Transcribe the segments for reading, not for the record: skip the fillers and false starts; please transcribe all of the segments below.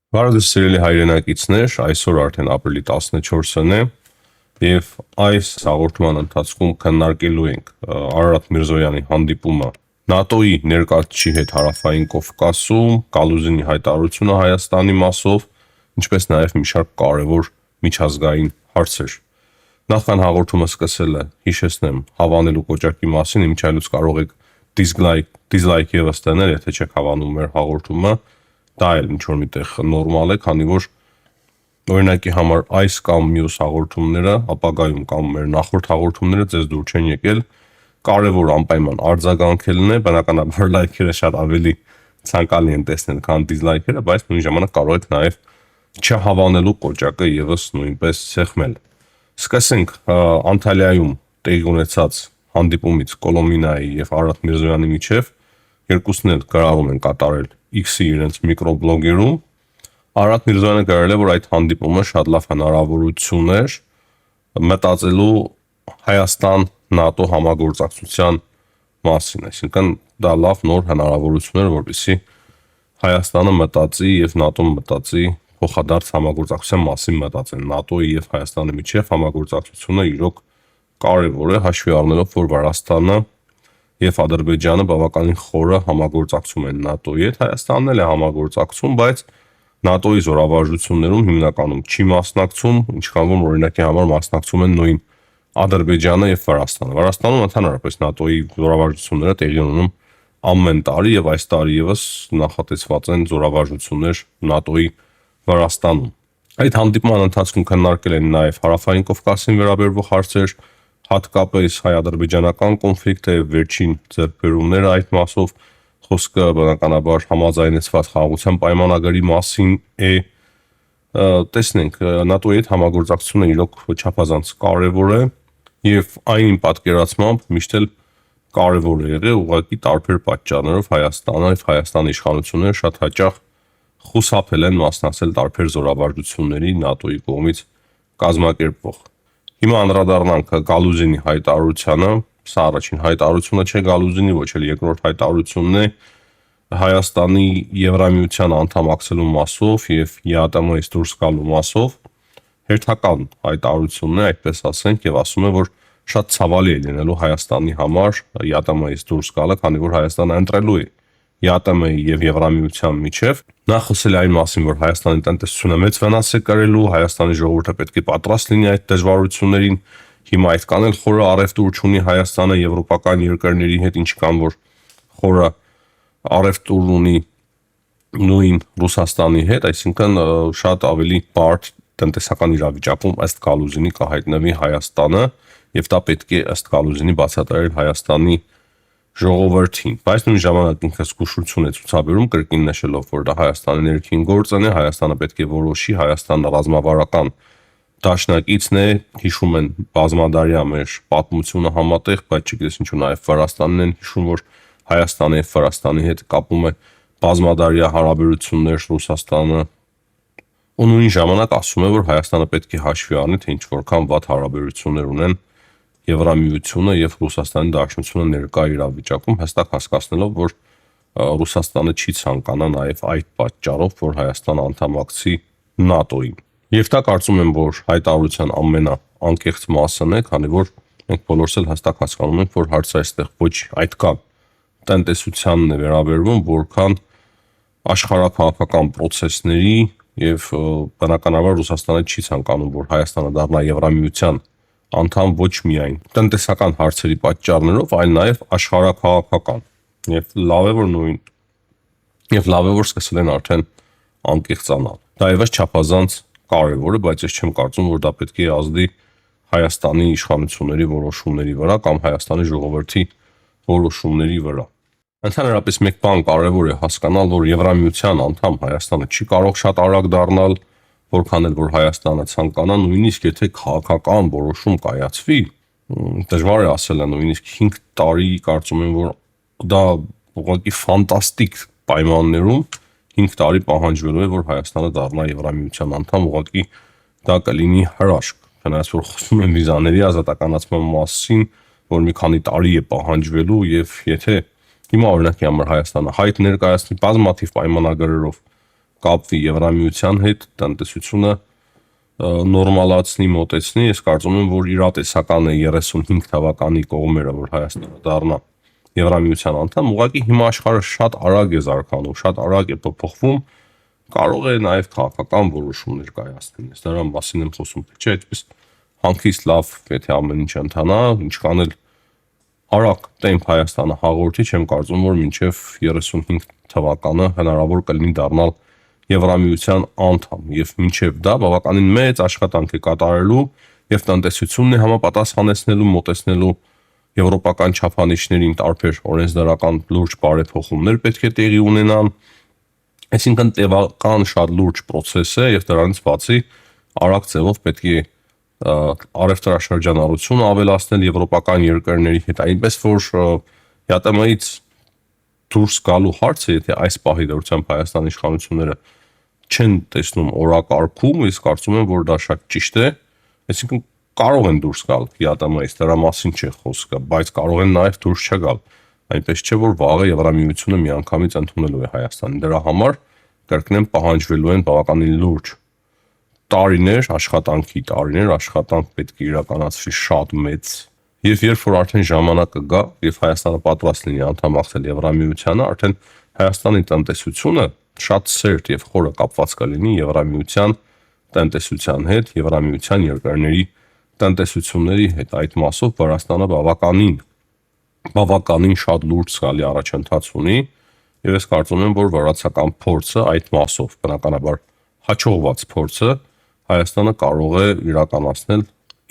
Բարև սիրելի հայրենակիցներ, այսօր արդեն ապրիլի 14-ն է եւ այս հաղորդման ընթացքում քննարկելու ենք Արարատ Միրզոյանի հանդիպումը ՆԱՏՕ-ի ներկայացուցիչի հետ Հարավային Կովկասում, Գալուզինի հայտարարությունը Հայաստանի մասով, ինչպես նաեւ մի շարք կարևոր միջազգային հարցեր։ Նախքան հաղորդումը սկսելը հիշեցնեմ հավանելու կոճակի մասին, ինչայլուց կարող եք դիզլայք եւս տանել, եթե չեք հավանում մեր հաղորդումը։ Դա էլ ինչ որ միտեղ նորմալ է, քանի որ օրինակի համար այս կամ մյուս հաղորդումները, ապագայում կամ մեր նախորդ հաղորդումները ձեզ դուր չեն եկել, կարևոր անպայման արձագանքելն է, բնականաբար լայքերը շատ ավելի ցանկալի են տեսնել, քան դիզլայքերը, բայց նույն ժամանակ կարող եք նաև չհավանելու կոճակը եւս նույնպես սեղմել։ Սկսենք Անտալիայում տեղի ունեցած հանդիպումից Կոլոմինայի եւ Արարատ Միրզոյանի միջև, երկուսն էլ գրառում են կատարել X-ի իրենց միկրոբլոգերում։ Արարատ Միրզոյանը գրել է, որ այդ հանդիպումը շատ լավ հնարավորություն էր մտածելու Հայաստան-ՆԱՏՕ համագործակցության մասին, այսինքն դա լավ նոր հնարավորություն էր, որպեսզի Հայաստանը մտածի եւ ՆԱՏՕ-ն մտածի փոխադարձ համագործակցության մասին մտածեն։ ՆԱՏՕ-ի եւ Հայաստանի միջև համագործակցությունը իրոք կարևոր է, հաշվի առնելով, որ Վրաստանը եւ Ադրբեջանը բավականին խորը համագործակցում են ՆԱՏՕ-ի հետ, Հայաստանն էլ է համագործակցում, բայց ՆԱՏՕ-ի զորավարժություններում հիմնականում չի մասնակցում, ինչքան որ օրինակի համար մասնակցում են նույն Ադրբեջանը եւ Վրաստանը։ Վրաստանում ընդհանրապես ՆԱՏՕ-ի զորավարժությունները տեղի ունենում ամեն տարի եւ այս տարի եւս նախատեսված են զորավարժություններ ՆԱՏՕ-ի Վրաստանում։ Այդ հանդիպման ընթացքում քննարկել են նաեւ Հարավային Կովկասին վերաբերող հարցեր, հատկապես հայ-ադրբեջանական կոնֆլիկտը եւ վերջին ձեռքբերումները այդ մասով, խոսքը բնականաբար համաձայնեցված խաղաղության պայմանագրի մասին է։ Տեսնենք, ՆԱՏՕ-ի հետ համագործակցությունը իրոք չափազանց կարևոր է եւ այն պատկերացմամբ միշտ էլ կարևոր է եղել, ուղղակի տարբեր պատճառներով Հայաստանը եւ Հայաստանի իշխանությունները շատ հաճախ խուսափել են մասնակցել տարբեր զորավարժությունների ՆԱՏՕ-ի կողմից կազմակերպվող։ Հիմա անդրադառնանք Գալուզինի հայտարարությանը, սա առաջին հայտարարությունը չէ Գալուզինի, ոչ էլ երկրորդ հայտարարությունն է Հայաստանի Եվրամիության անդամակցելու մասով եւ ԵԱՏՄ-ից դուրս գալու մասով, հերթական հայտարարությունն է, այդպես ասենք, եւ ասում է, որ շատ ցավալի է լինելու Հայաստանի համար ԵԱՏՄ-ից դուրս գալը, քանի որ Հայաստանը ընտրելու է ԵԱՏՄ-ի եւ Եվրամիության միջև։ Նա խոսել է այն մասին, որ Հայաստանի տնտեսությունը մեծ վնաս է կրելու, Հայաստանի ժողովուրդը պետք է պատրաստ լինի այդ դժվարություններին։ Հիմա այդքան էլ խորը առևտուր չունի Հայաստանը եվրոպական երկրների հետ, ինչքան որ խորը առևտուր ունի նույն Ռուսաստանի հետ, այսինքն շատ ավելի բարդ տնտեսական իրավիճակում ըստ Գալուզինի կհայտնվի Հայաստանը, եւ դա պետք է ըստ Գալուզինի բացատրել Հայաստանի ժողովրդին, բայց նույն ժամանակ ինքը զգուշություն է ցուցաբերում, կրկին նշելով, որ դա Հայաստանի ներքին գործն է, Հայաստանը պետք է որոշի, Հայաստանը ռազմավարական դաշնակիցն է, հիշում են բազմադարյա մեր պատմությունը համատեղ, բայց չգիտես ինչու նաև Վրաստանն են հիշում, որ Հայաստանը եւ Վրաստանի հետ կապում է բազմադարյա հարաբերություններ Ռուսաստանը, ու նույն ժամանակ ասում է, որ Հայաստանը պետք է հաշվի առնի, թե ինչ որքան վատ հարաբերություններ ունեն Եվրամիությունը եւ Ռուսաստանի Դաշնությունը ներկա իրավիճակում, հստակ հասկացնելով, որ Ռուսաստանը չի ցանկանա նաեւ այդ պատճառով, որ Հայաստանը անդամակցի ՆԱՏՕ-ին։ Եվ դա կարծում եմ, որ հայտարարության ամենաանկեղծ մասն է, քանի որ մենք բոլորս էլ հստակ հասկանում ենք, որ հարցը այստեղ ոչ այդքան տնտեսությանն է վերաբերվում, որքան աշխարհակաղակական process-ների եւ բնականաբար Ռուսաստանը չի ցանկանում, որ Հայաստանը դառնա Եվրամիության անդամ ոչ միայն տնտեսական հարցերի պատճառներով, այլ նաև աշխարհակաղակական։ Եվ լավ է որ սկսել են արդեն անկեղծանալ։ Դա եւս չափազանց կարևոր է, բայց ես չեմ կարծում, որ դա պետք է ազդի Հայաստանի իշխանությունների որոշումների վրա կամ Հայաստանի ժողովրդի որոշումների վրա։ Ընդհանրապես մեկ բան կարևոր է հասկանալ, որ Եվրամիության անդամ Հայաստանը չի կարող շատ արագ դառնալ, որքան էլ որ Հայաստանը ցանկանա, նույնիսկ եթե քաղաքական որոշում կայացվի, դժվար է ասել, նույնիսկ 5 տարի կարծում եմ, որ դա ուղղակի ֆանտաստիկ պայմաններում 5 տարի պահանջվելու է, որ Հայաստանը դառնա Եվրամիության անդամ, ուղղակի դա կլինի հրաշք, քանაც որ խոսում են վիզաների ազատականացման մասին, որ մի քանի տարի է պահանջվելու, եւ եթե հիմա օրինակի համար Հայաստանը հայտ ներկայացնի բազմաթիվ պայմանագրերով կապվի Եվրամիության հետ, տնտեսությունը նորմալացնի, մոտեցնի, ես կարծում եմ, որ իրատեսական է 35 թվականի կողմերը, որ Հայաստանը դառնա Եվրամիության անդամ, ուղղակի հիմա աշխարհը շատ արագ է զարգանում, շատ արագ է փոփոխվում, կարող է նաև քաղաքական որոշումներ կայացնել։ Ես դրա մասին եմ խոսում, թե չէ, այդպես հանգիստ լավ, եթե ամեն ինչ ընթանա, ինչքան էլ արագ տեմպ Հայաստանը հաղորդի, չեմ կարծում, որ մինչև 35 թվականը հնարավոր կլինի դառնալ Եվրամիության անդամ, եւ մինչև դա բավականին մեծ աշխատանք է կատարելու եւ տնտեսությունն է համապատասխանեցնելու, մոտեցնելու եվրոպական չափանիշներին տարբեր օրենսդրական լուրջ բարեփոխումներ պետք է տեղի ունենան, այսինքն տևական շատ լուրջ process է եւ դրանից բացի արագ ձևով պետք է առևտրաշրջանառությունը ավելացնել եվրոպական երկրների հետ, այնպես որ ՀՏՄ-ից դուրս գալու հարցը, եթե այս պահի դրությամբ Հայաստանի իշխանությունները չեն տեսնում օրակարգում, ես կարծում եմ, որ դա շատ ճիշտ է, այսինքն կարող են դուրս գալ ՀՏՄ-ից, դրա մասին չէ խոսքը, բայց կարող են նաև դուրս չգալ, այնպես չէ, որ վաղը Եվրամիությունը միանգամից ընդունելու է Հայաստանը, դրա համար կրկնեմ պահանջվելու են բավականին լուրջ տարիներ, աշխատանքի տարիներ, աշխատանք պետք է իրականացվի շատ մեծ, եւ երբ որ արդեն ժամանակը գա, եւ Հայաստանը պատրաստ լինի անդամակցել Եվրամիությանը, արդեն Հայաստանի տնտեսությունը շատ սերտ եւ խորը կապված կլինի Եվրամիության տնտեսության հետ, Եվրամիության երկրների տնտեսությունների հետ, այդ մասով Վրաստանը բավականին շատ լուրջ զգալի առաջընթաց ունի, եւ ես կարծում եմ, որ վրացական փորձը այդ մասով, բնականաբար հաջողված փորձը Հայաստանը կարող է իրականացնել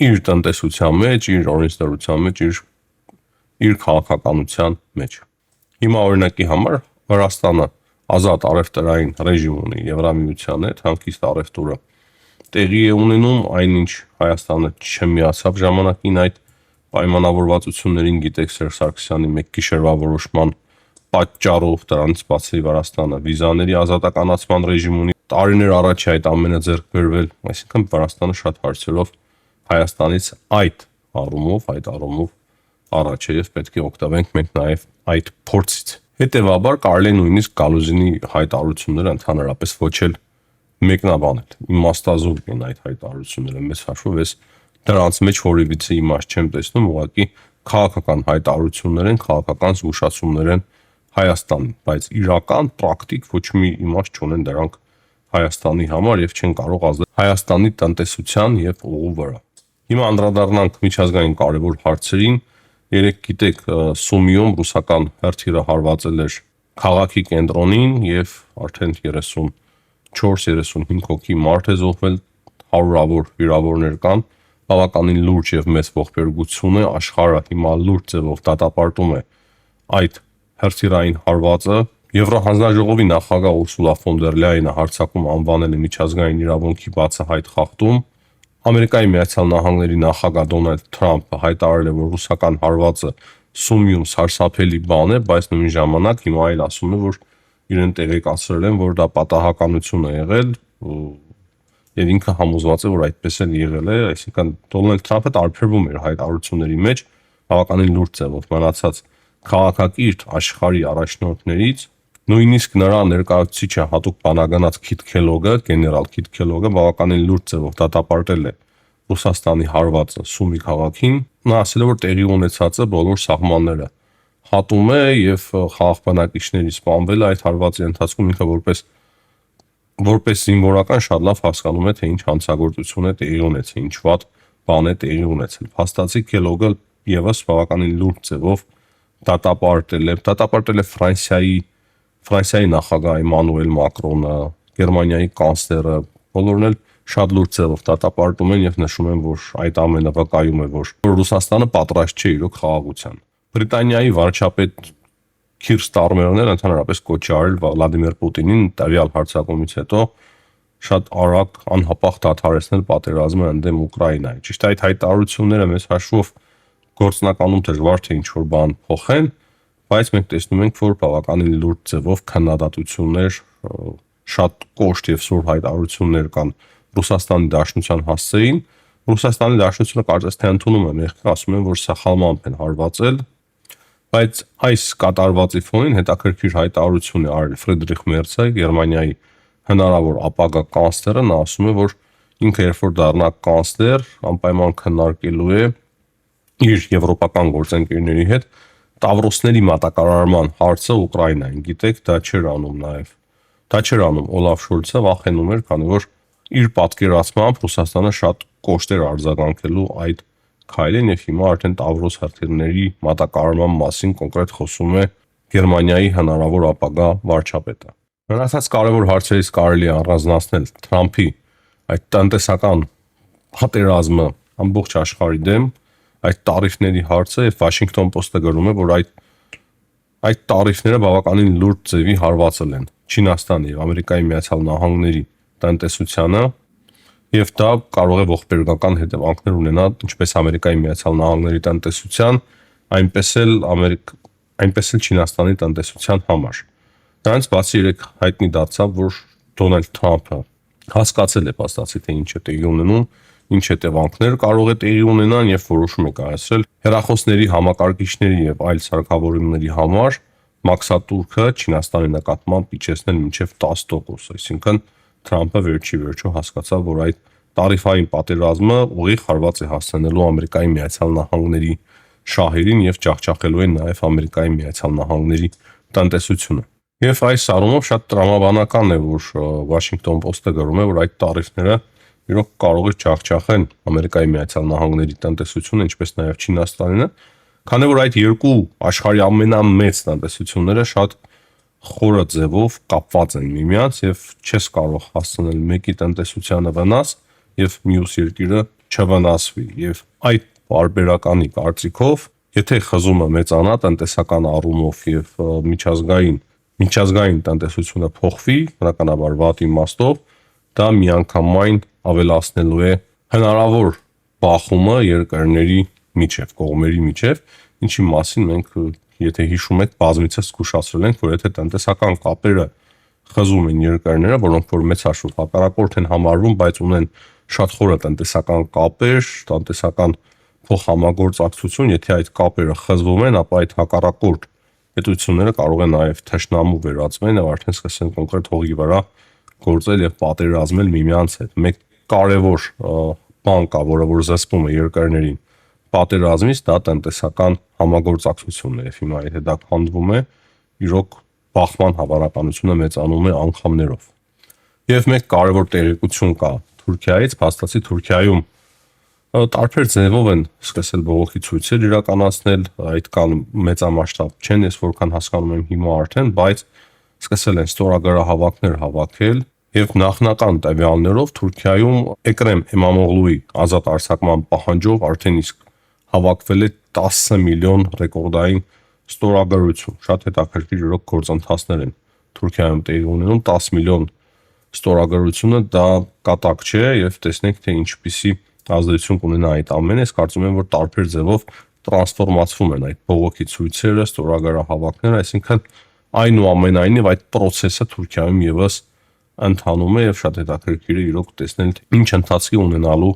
իր տնտեսության մեջ, իր օրենսդրության մեջ, իր քաղաքականության մեջ։ Հիմա օրինակի համար Վրաստանը ազատ առևտրային ռեժիմ ունի Եվրամիության հետ, հանգիստ առևտուրը տեղի է ունենում, այնինչ Հայաստանը չմիացավ ժամանակին այդ պայմանավորվածություններին, գիտեք Սերժ Սարգսյանի մեկ գիշերվա որոշման պատճառով, դրանից բացի Վրաստանը վիզաների ազատականացման ռեժիմ ունի, տարիներ առաջ այդ ամենը ձեռք բերվել, այսինքն Վրաստանը շատ հարցերով Հայաստանից այդ առումով առաջ է եւ պետք է օգտվենք մենք նաեւ այդ փորձից։ Հետևաբար կարելի է նույնիսկ Գալուզինի հայտարարությունները ընդհանրապես ոչ էլ մեկնաբանել։ Իմաստազուրկ են այդ հայտարարությունները, մեծ հաշվով ես դրանց մեջ որևիցե իմաստ չեմ տեսնում, ուղղակի քաղաքական հայտարարություններ են, քաղաքական զգուշացումներ են Հայաստանին, բայց իրական պրակտիկ ոչ մի իմաստ չունեն դրանք Հայաստանի համար եւ չեն կարող ազդել Հայաստանի տնտեսության եւ ուղու վրա։ Հիմա անդրադառնանք միջազգային կարևոր հարցերին։ Երեք գիտեք, Սումիում ռուսական հրթիռը հարվածել էր քաղաքի կենտրոնին եւ արդեն 34-35 հոգի մարդ է զոհվել, հարյուրավոր վիրավորներ կան, բավականին լուրջ եւ մեծ ողբերգություն է, աշխարհը հիմա լուրջ ձևով դատապարտում է այդ հրթիռային հարվածը։ Եվրոհանձնաժողովի նախագահ Ուրսուլա ֆոն դեր Լայենը հարձակում անվանել է միջազգային իրավունքի բացահայտ խախտում։ Ամերիկայի Միացյալ Նահանգների նախագահ Դոնալդ Թրամփը հայտարարել է, որ ռուսական հարվածը Սումիում սարսափելի բան է, բայց նույն ժամանակ հիմա այլ ասում է, որ իրեն տեղեկացրել են, որ դա պատահականություն է եղել եւ ինքը համոզված է, որ այդպես էլ եղել է, այսինքն Դոնալդ Թրամփը տարբերվում էր հայտարարությունների մեջ բավականին լուրջ ձևով մնացած քաղաքակիրթ աշխարհի առաջնորդներից, նույնիսկ նրա ներկայացուցիչը հատուկ բանագանած Քիթ Քելոգը, գեներալ Քիթ Քելոգը բավականին լուրջ ձևով դատապարտել է Ռուսաստանի հարվածը Սումի քաղաքին, նա ասել է, որ տեղի ունեցածը բոլոր սահմանները հատում է եւ խաղաղ բնակիչների սպանվել այդ հարվածի ընթացքում ինքը որպես զինվորական շատ լավ հասկանում է, թե ինչ հանցագործություն է տեղի ունեցել, ինչ վատ բան է տեղի ունեցել։ Փաստացի Քելոգը եւս բավականին լուրջ ձևով դատապարտել է Ֆրանսիայի նախագահ Էմանուել Մակրոնը, Գերմանիայի կանցլերը, բոլորն էլ շատ լուրջ ձևով դատապարտում են եւ նշում են, որ այդ ամենը վկայում է, որ Ռուսաստանը պատրաստ չէ իրոք խաղաղության։ Բրիտանիայի վարչապետ Քիր Ստարմերն էլ ընդհանրապես կոչ է արել Վլադիմիր Պուտինին տվյալ հարձակումից հետո շատ արագ անհապաղ դադարեցնել պատերազմը ընդդեմ Ուկրաինայի։ Ճիշտ է, այդ հայտարարությունները մեծ հաշվով գործնականում դժվար թե ինչ-որ բան փոխեն, բայց մենք տեսնում ենք, որ բավականին լուրջ ձևով քննադատություններ, շատ կոշտ եւ սուր հայտարարություններ կան Ռուսաստանի Դաշնության հասցեին։ Ռուսաստանի Դաշնությունը կարծես թե ընդունում է մեղքը, ասում են, որ սխալմամբ են հարվածել, բայց այս կատարվածի ֆոնին հետաքրքիր հայտարարություն է արել Ֆրիդրիխ Մերցը, Գերմանիայի հնարավոր ապագա կանցլերը, նա ասում է, որ ինքը երբ որ դառնա կանցլեր, անպայման քննարկելու է իր եվրոպական գործընկերների հետ Տավրոսների մատակարարման հարցը Ուկրաինային։ Գիտեք, դա չէր անում նաև։ Դա չէր անում Օլաֆ Շոլցը, վախենում էր, քանի որ իր պատկերացմամբ Ռուսաստանը շատ կոշտ էր արձագանքելու այդ քայլին եւ հիմա արդեն Տավրոս հրթիռների մատակարարման մասին կոնկրետ խոսում է Գերմանիայի հնարավոր ապագա վարչապետը։ Մնացած կարևոր հարցերից կարելի է առանձնացնել Թրամփի այդ տնտեսական պատերազմը ամբողջ աշխարհի դեմ, այդ տարիֆների հարցը եւ Washington Post-ը գրում է, որ այդ տարիֆները բավականին լուրջ ձևի հարվածել են Չինաստանի եւ Ամերիկայի Միացյալ Նահանգների տնտեսությանը եւ դա կարող է ողբերգական հետևանքներ ունենալ ինչպես Ամերիկայի Միացյալ Նահանգների տնտեսության, այնպես էլ Չինաստանի տնտեսության համար։ Դրանից բացի երեք հայտնի դարձավ, որ Դոնալդ Թրամփը հասկացել է փաստացի թե ինչ է տեղի ունենում, ինչ հետևանքներ կարող է տեղի ունենան եւ որոշում է կայացրել հեռախոսների համակարգիչների եւ այլ սարքավորումների համար մաքսատուրքը Չինաստանի նկատմամբ իջեցնել մինչեւ 10%, այսինքն Թրամփը վերջիվերջո հասկացավ, որ այդ տարիֆային պատերազմը ուղիղ հարված է հասցնելու Ամերիկայի Միացյալ Նահանգների շահերին եւ ջախջախելու է նաեւ Ամերիկայի Միացյալ Նահանգների տնտեսությունը։ Եվ այս առումով շատ տրամաբանական է, որ Washington Post-ը գրում է, որ այդ տարիֆները իրոք կարող է ջախջախեն Ամերիկայի Միացյալ Նահանգների տնտեսությունը, ինչպես նաեւ Չինաստանինը, քանի որ այդ երկու աշխարհի ամենամեծ տնտեսությունները շատ խորը ձևով կապված են միմյանց եւ չես կարող հասցնել մեկի տնտեսությանը վնաս եւ մյուս երկիրը չվնասվի եւ այդ բարբերականի կարծիքով եթե խզումը մեծանա տնտեսական առումով եւ միջազգային տնտեսությունը փոխվի բնականաբար վատ իմաստով դա միանգամայն ավելացնելու է հնարավոր բախումը երկրների միջև կողմերի միջև ինչի մասին մենք եթե հիշում եք բազմիցս զգուշացրել ենք որ եթե տնտեսական կապերը խզում են երկրները, որոնք որ մեծ հաշվով հակառակորդ են համարվում, բայց ունեն շատ խորը տնտեսական կապեր, տնտեսական փոխհամագործակցություն, եթե այդ կապերը խզվում են, ապա այդ հակառակորդ պետությունները կարող են նաև թշնամու վերածվեն եւ արդեն սկսեն կոնկրետ հողի վրա գործել եւ պատերազմել միմյանց հետ։ Մեկ կարևոր բան կա, որը որ զսպում է երկրներին պատերազմից, դա տնտեսական համագործակցությունն է եւ հիմա եթե դա քանդվում է, իրոք բախման հավանականությունը մեծանում է անգամներով։ Եվ մեկ կարևոր տեղեկություն կա Թուրքիայից, փաստացի Թուրքիայում տարբեր ձևով են սկսել բողոքի ցույցեր իրականացնել, այդքան մեծամասշտաբ չեն, ես որքան հասկանում եմ հիմա արդեն, բայց սկսել են ստորագրահավաքներ հավաքել եւ նախնական տվյալներով Թուրքիայում Էկրեմ Էմամօղլուի ազատ արձակման պահանջով արդեն իսկ հավաքվել է 10 միլիոն ռեկորդային ստորագրություն։ Շատ հետաքրքիր իրոք գործընթացներ են Թուրքիայում տեղի ունենում 10 միլիոն ստորագրությունը դա կատակ չէ եւ տեսնենք թե ինչպիսի ազդեցություն կունենա այդ ամենը։ Ես կարծում եմ որ տարբեր ձևով տրանսֆորմացվում են այդ բողոքի ցույցերը, ստորագրահավաքները, այսինքն այնուամենայնիվ այդ process-ը Թուրքիայում եւս ընթանում է եւ շատ հետաքրքիր է իրոք տեսնել թե ինչ ընթացքի ունենալու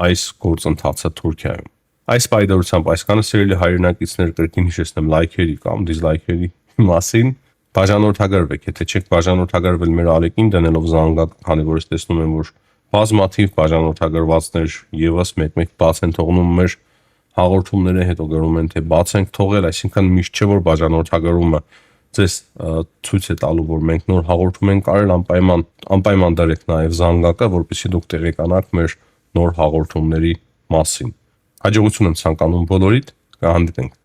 այս գործընթացը Թուրքիայում։ Այս պայդարությամբ այսքանը սիրելի հայրենակիցներ կրկին հիշեցնեմ լայքերի կամ դիզլայքերի մասին բաժանորդագրվեք, եթե չեք բաժանորդագրվել մեր ալեկին դնելով զանգակ, քանի որ ես տեսնում եմ որ բազմաթիվ բաժանորդագրվածներ եւս մեկ-մեկ բաց են թողնում մեր հաղորդումները, հետո գրում են թե բաց ենք թողել, այսինքն միշտ չէ որ բաժանորդագրումը ձեզ ցույց է տալու որ մենք նոր հաղորդում ենք արել, անպայման դրեք նաեւ զանգակը, որպեսզի դուք տեղեկանաք մեր նոր հաղորդումների մասին։ Հաջողություն եմ ցանկանում բոլորիդ, կհանդիպենք։